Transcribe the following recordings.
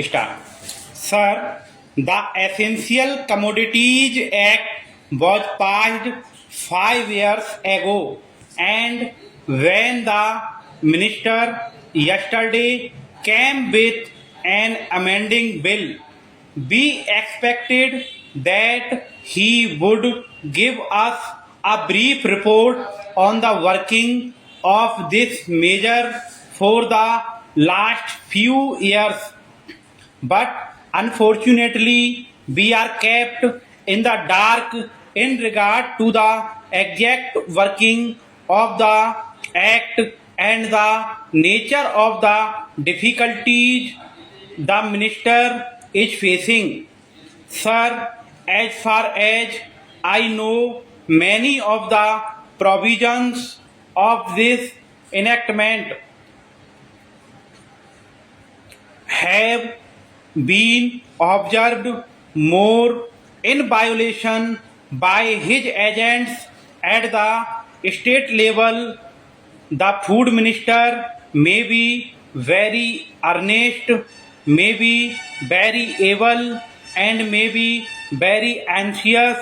Start. Sir, the Essential Commodities Act was passed 5 years ago, and when the minister yesterday came with an amending bill, we expected that he would give us a brief report on the working of this measure for the last few years. But unfortunately, we are kept in the dark in regard to the exact working of the act and the nature of the difficulties the minister is facing. Sir, as far as I know, many of the provisions of this enactment have been observed more in violation by his agents at the state level. The food minister may be very earnest, may be very able, and may be very anxious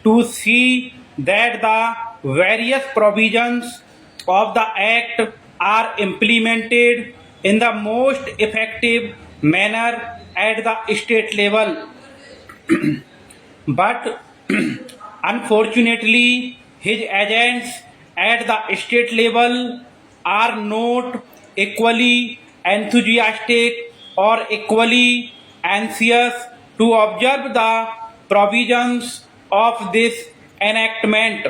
to see that the various provisions of the act are implemented in the most effective manner at the state level. But unfortunately, his agents at the state level are not equally enthusiastic or equally anxious to observe the provisions of this enactment.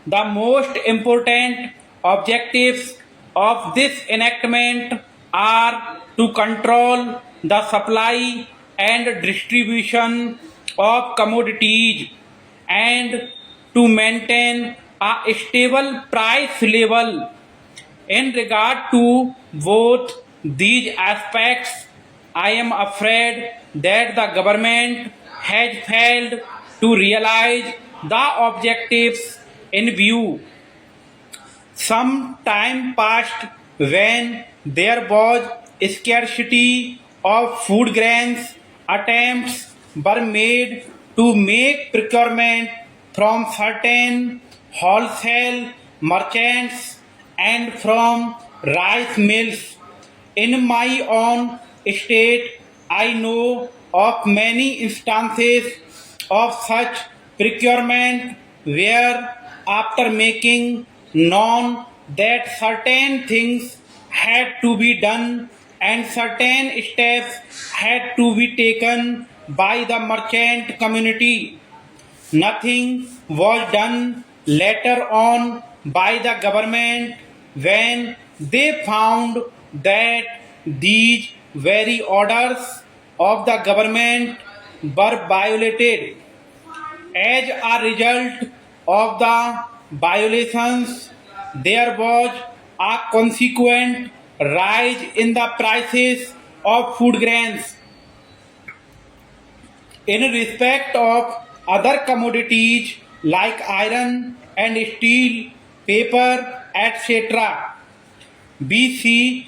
The most important objectives of this enactment are to control the supply and distribution of commodities and to maintain a stable price level. In regard to both these aspects, I am afraid that the government has failed to realize the objectives in view. Some time passed when there was scarcity of food grains. Attempts were made to make procurement from certain wholesale merchants and from rice mills. In my own state, I know of many instances of such procurement where, after making known that certain things had to be done and certain steps had to be taken by the merchant community, nothing was done later on by the government when they found that these very orders of the government were violated. As a result of the violations, there was a consequent rise in the prices of food grains. In respect of other commodities like iron and steel, paper, etc., we see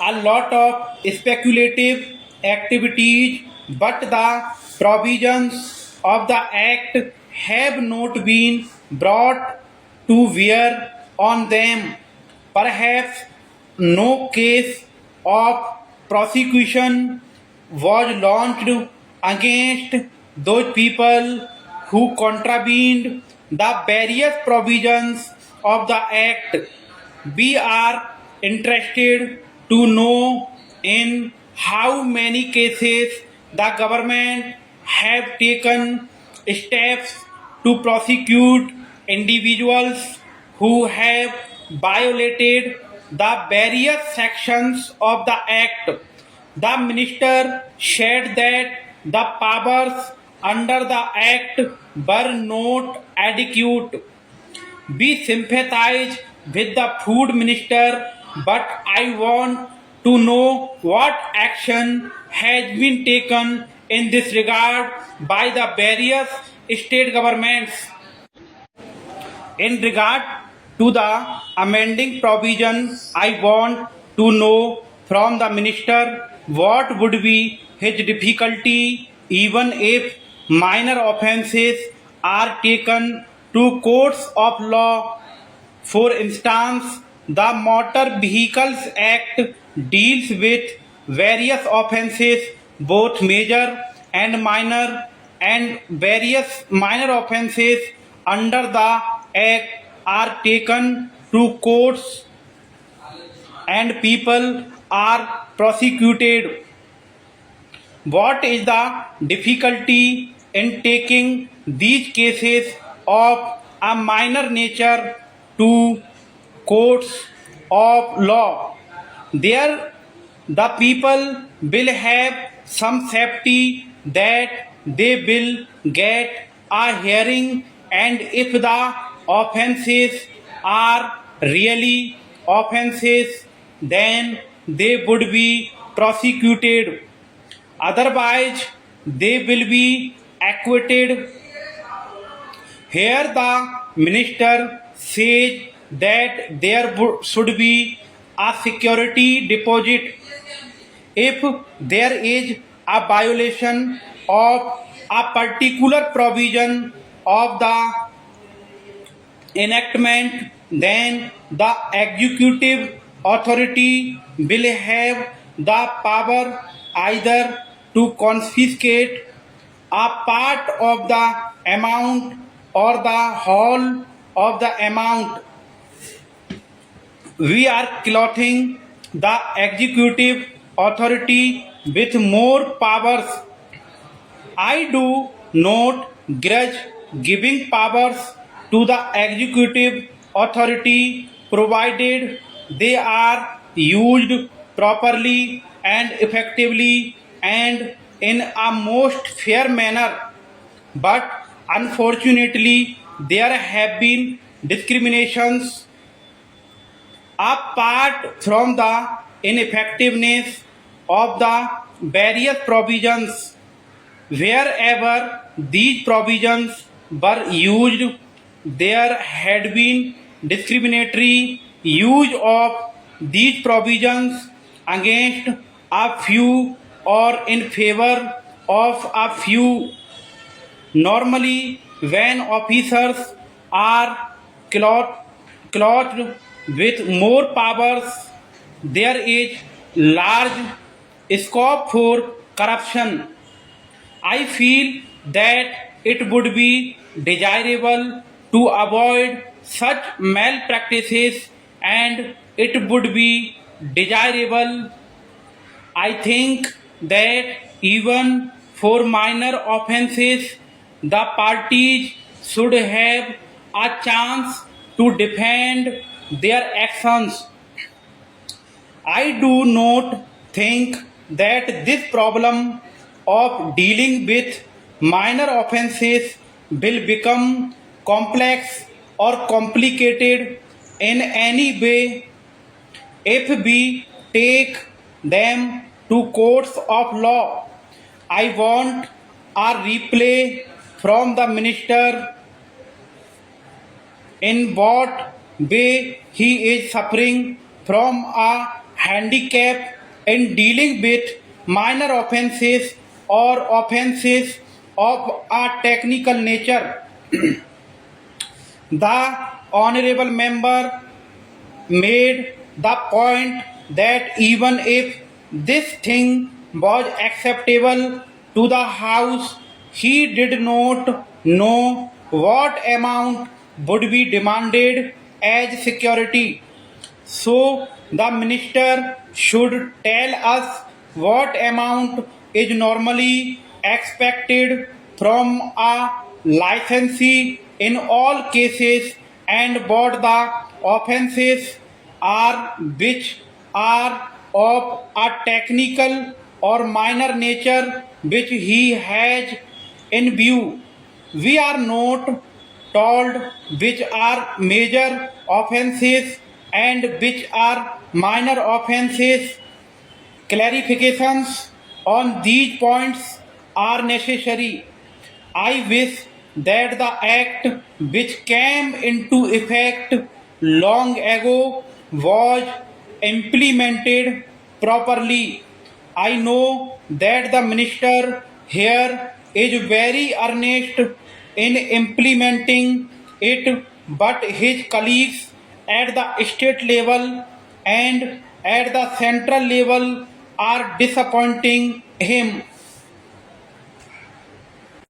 a lot of speculative activities, but the provisions of the act have not been brought to bear on them. Perhaps no case of prosecution was launched against those people who contravened the various provisions of the act. We are interested to know in how many cases the government have taken steps to prosecute individuals who have violated the various sections of the act. The minister said that the powers under the act were not adequate. We sympathize with the food minister, but I want to know what action has been taken in this regard by the various state governments. In regard to the amending provision, I want to know from the minister what would be his difficulty even if minor offences are taken to courts of law. For instance, the Motor Vehicles Act deals with various offences, both major and minor, and various minor offences under the Act are taken to courts and people are prosecuted. What is the difficulty in taking these cases of a minor nature to courts of law? There, the people will have some safety that they will get a hearing, and if the offences are really offences, then they would be prosecuted. Otherwise, they will be acquitted. Here, the minister says that there should be a security deposit if there is a violation of a particular provision of the enactment, then the executive authority will have the power either to confiscate a part of the amount or the whole of the amount. We are clothing the executive authority with more powers. I do not grudge giving powers to the executive authority provided they are used properly and effectively and in a most fair manner. But unfortunately, there have been discriminations apart from the ineffectiveness of the various provisions. Wherever these provisions were used, there had been discriminatory use of these provisions against a few or in favor of a few. Normally, when officers are clothed with more powers, there is large scope for corruption. I feel that it would be desirable to avoid such malpractices, and it would be desirable, I think, that even for minor offences, the parties should have a chance to defend their actions. I do not think that this problem of dealing with minor offences will become complex or complicated in any way if we take them to courts of law. I want a replay from the minister in what way he is suffering from a handicap in dealing with minor offences or offences of a technical nature. The honorable member made the point that even if this thing was acceptable to the House, he did not know what amount would be demanded as security. So the minister should tell us what amount is normally expected from a licensee in all cases and what the offences are which are of a technical or minor nature which he has in view. We are not told which are major offences and which are minor offences. Clarifications on these points are necessary. I wish that the act which came into effect long ago was implemented properly. I know that the minister here is very earnest in implementing it, but his colleagues at the state level and at the central level are disappointing him.